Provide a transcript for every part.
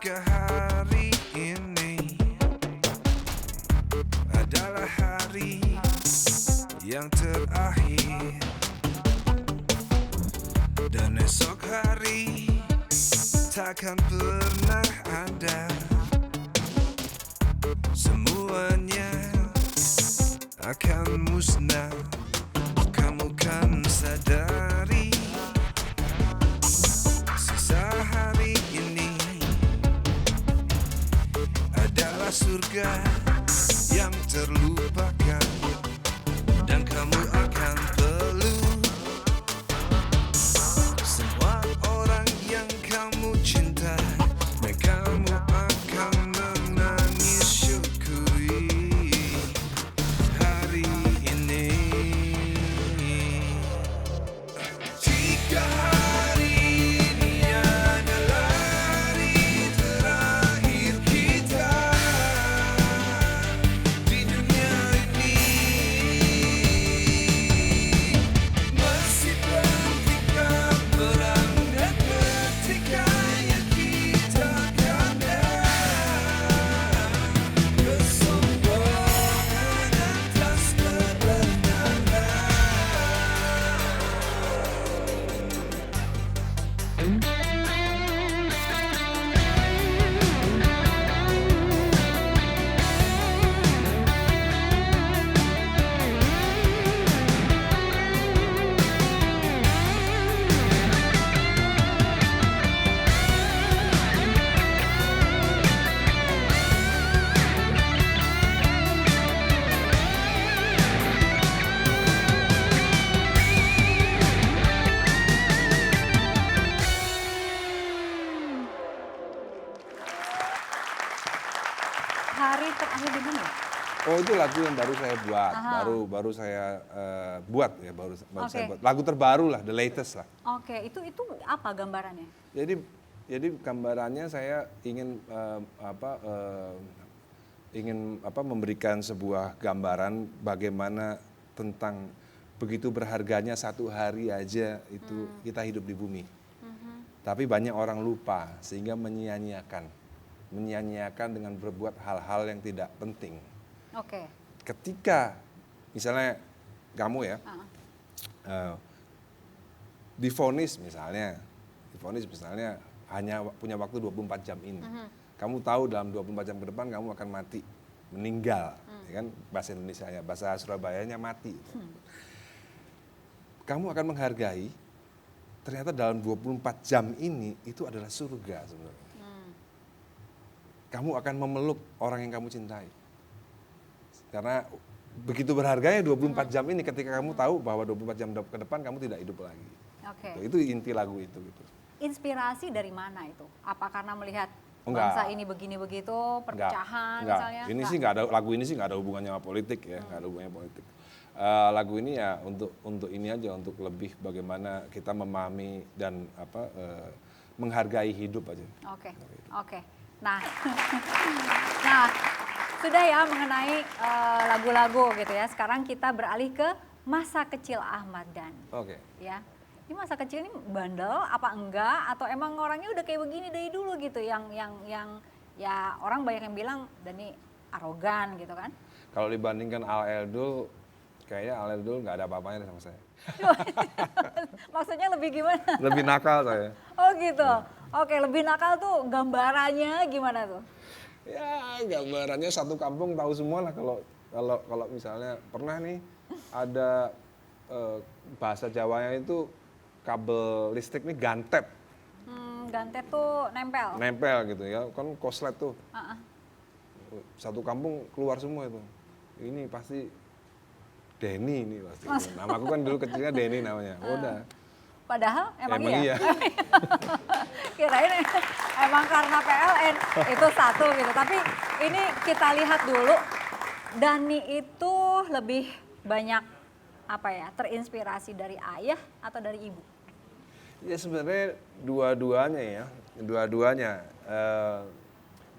Jika hari ini adalah hari yang terakhir dan esok hari takkan pernah ada, semuanya akan musnah. Kamu kan sadari sisa hari ini adalah surga yang terlupakan, dan kamu akan perlu semua orang yang kamu cinta, dan kamu akan menangis syukuri hari ini. Jika hari ini adalah hari terakhir kita di dunia ini, masih bertiga perang dan ketika yang kita kandang, kesombongan atas kebenaran. Hari terakhir di mana? Oh, itu lagu yang baru saya buat, Aha. baru saya buat ya, baru Oke. saya buat. Lagu terbaru lah, the latest lah. Oke, itu apa gambarannya? Jadi gambarannya saya ingin memberikan sebuah gambaran bagaimana tentang begitu berharganya satu hari aja itu kita hidup di bumi. Tapi banyak orang lupa sehingga menyia-nyiakan dengan berbuat hal-hal yang tidak penting. Oke. Ketika misalnya kamu ya divonis misalnya hanya punya waktu 24 jam ini. Kamu tahu dalam 24 jam ke depan kamu akan mati, meninggal, ya kan, bahasa Indonesianya, bahasa Surabayanya mati. Kamu akan menghargai ternyata dalam 24 jam ini itu adalah surga sebenarnya. Kamu akan memeluk orang yang kamu cintai. Karena begitu berharganya 24 jam ini ketika kamu tahu bahwa 24 jam ke depan kamu tidak hidup lagi. Oke. Itu inti lagu itu gitu. Inspirasi dari mana itu? Apa karena melihat Enggak. bangsa ini begini begitu, perpecahan Enggak. misalnya? Ini sih lagu ini sih nggak ada hubungannya sama politik ya, nggak ada hubungannya politik. Lagu ini ya untuk ini aja, untuk lebih bagaimana kita memahami dan menghargai hidup aja. Oke, oke. Nah, nah sudah ya mengenai lagu-lagu gitu ya. Sekarang kita beralih ke masa kecil Ahmad Dhani. Oke. Ya, ini masa kecil ini bandel apa enggak? Atau emang orangnya udah kayak begini dari dulu gitu? Yang ya orang banyak yang bilang Dhani arogan gitu kan? Kalau dibandingkan Al Eldul, kayaknya Al Eldul nggak ada apa-apanya sama saya. Maksudnya lebih gimana? Lebih nakal saya. Oh gitu. Oke, lebih nakal tuh gambarannya gimana tuh? Ya gambarannya satu kampung tahu semua lah kalau misalnya pernah nih ada bahasa Jawanya itu kabel listrik nih gantep. Gantet tuh nempel. Nempel gitu ya, kan koslet tuh. Ah, ah. Satu kampung keluar semua itu. Ini pasti Denny ini pasti. Namaku kan dulu kecilnya Denny namanya. Udah. Padahal emang iya. Kirain emang karena PLN itu satu gitu. Tapi ini kita lihat dulu, Dhani itu lebih banyak terinspirasi dari ayah atau dari ibu? Ya sebenarnya dua-duanya ya, dua-duanya.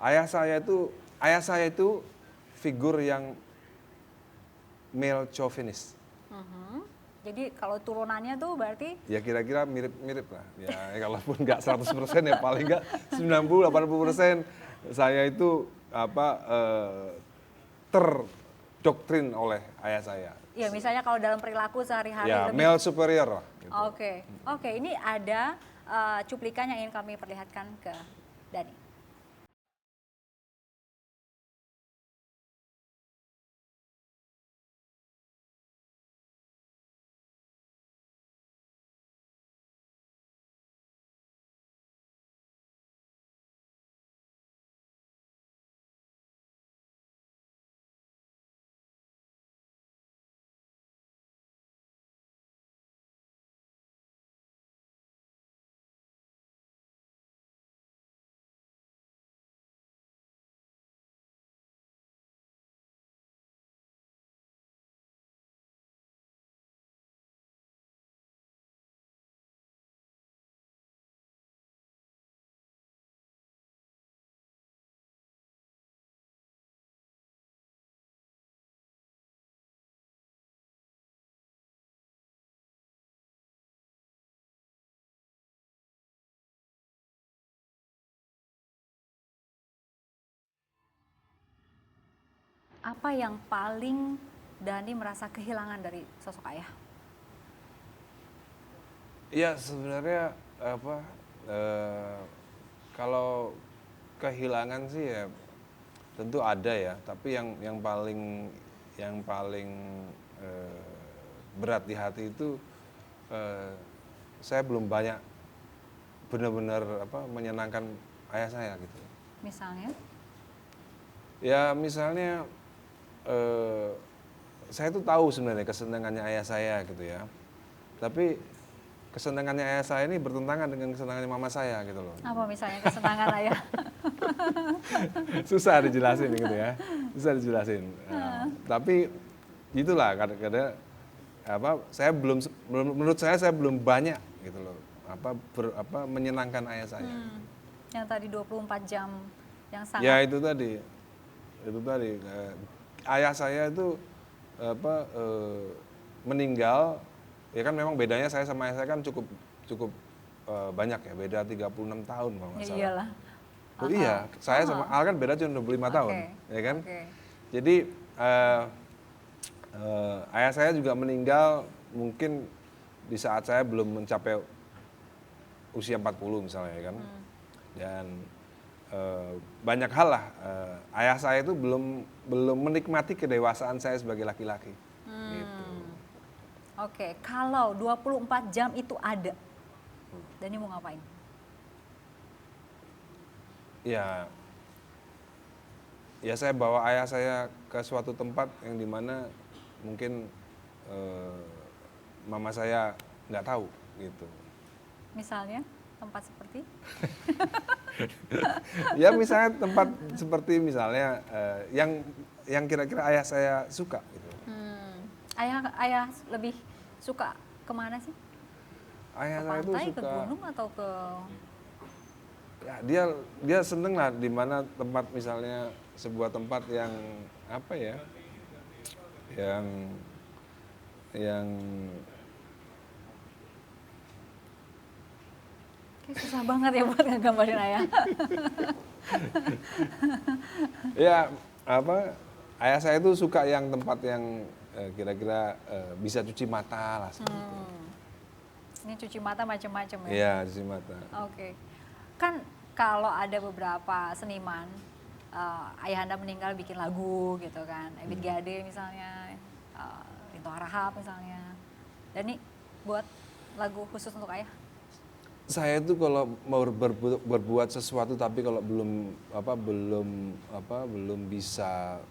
Ayah saya itu figur yang male chauvinist. Jadi kalau turunannya tuh berarti Ya kira-kira mirip-mirip lah. Ya kalaupun nggak 100% ya paling nggak 90-80% saya itu terdoktrin oleh ayah saya. ya misalnya kalau dalam perilaku sehari-hari Ya lebih. male superior lah. Gitu. Oke, ini ada cuplikan yang ingin kami perlihatkan ke Dani. Apa yang paling Dani merasa kehilangan dari sosok ayah? Ya sebenarnya kalau kehilangan sih ya tentu ada ya. Tapi yang paling berat di hati itu saya belum banyak benar-benar menyenangkan ayah saya gitu. Misalnya? Ya misalnya saya tuh tahu sebenarnya kesenangannya ayah saya gitu ya. Tapi kesenangannya ayah saya ini bertentangan dengan kesenangannya mama saya gitu loh. Apa misalnya kesenangan ayah? Susah dijelasin gitu ya. Susah dijelasin. Tapi itulah kadang-kadang saya belum menurut saya belum banyak gitu loh. Menyenangkan ayah saya. Yang tadi 24 jam yang sangat. Ya itu tadi. Ayah saya itu meninggal, ya kan memang bedanya saya sama ayah saya kan cukup banyak ya, beda 36 tahun kalau nggak Ya salah. iyalah. Oh iya, saya sama Al kan beda cuma 25 tahun, ya kan? Jadi ayah saya juga meninggal mungkin di saat saya belum mencapai usia 40 misalnya ya kan. Dan banyak hal lah, ayah saya itu belum menikmati kedewasaan saya sebagai laki-laki. Gitu. Oke, kalau 24 jam itu ada, Dani mau ngapain? Ya saya bawa ayah saya ke suatu tempat yang dimana mungkin mama saya nggak tahu gitu. Misalnya tempat seperti? Ya misalnya tempat seperti misalnya yang kira-kira ayah saya suka gitu. Ayah lebih suka kemana sih? Ayah Ke saya itu pantai, suka. ke gunung atau ke? Ya, dia seneng lah di mana tempat misalnya sebuah tempat yang apa ya, yang Kayak susah banget ya buat ngegambarin ayah. ya ayah saya itu suka yang tempat yang kira-kira bisa cuci mata lah seperti itu. Ini cuci mata macam-macam ya? Iya, cuci mata. Oke. Kan kalau ada beberapa seniman, ayahanda meninggal bikin lagu gitu kan. Ebit Gade misalnya, Rinto Harahap misalnya. Dan ini buat lagu khusus untuk ayah? Saya itu kalau mau berbuat sesuatu tapi kalau belum bisa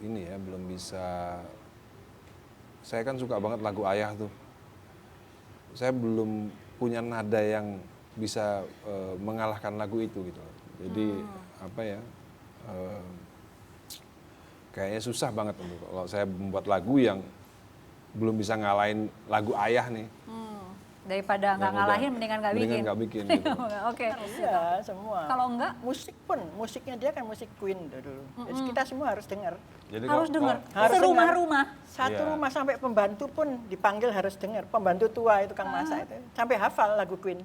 belum bisa. Saya kan suka banget lagu ayah tuh. Saya belum punya nada yang bisa mengalahkan lagu itu gitu. Jadi kayaknya susah banget untuk kalau saya membuat lagu yang belum bisa ngalahin lagu ayah nih. Daripada nggak Yang ngalahin, udah. mendingan nggak Mendingan bikin. nggak bikin, gitu. Oke. Iya, semua. Kalau enggak, Musik pun, musiknya dia kan musik Queen dulu. Jadi kita semua harus dengar. Jadi harus dengar. Harus Serumah-rumah. Satu Iya. rumah sampai pembantu pun dipanggil harus dengar. Pembantu tua itu Kang Masa itu sampai hafal lagu Queen.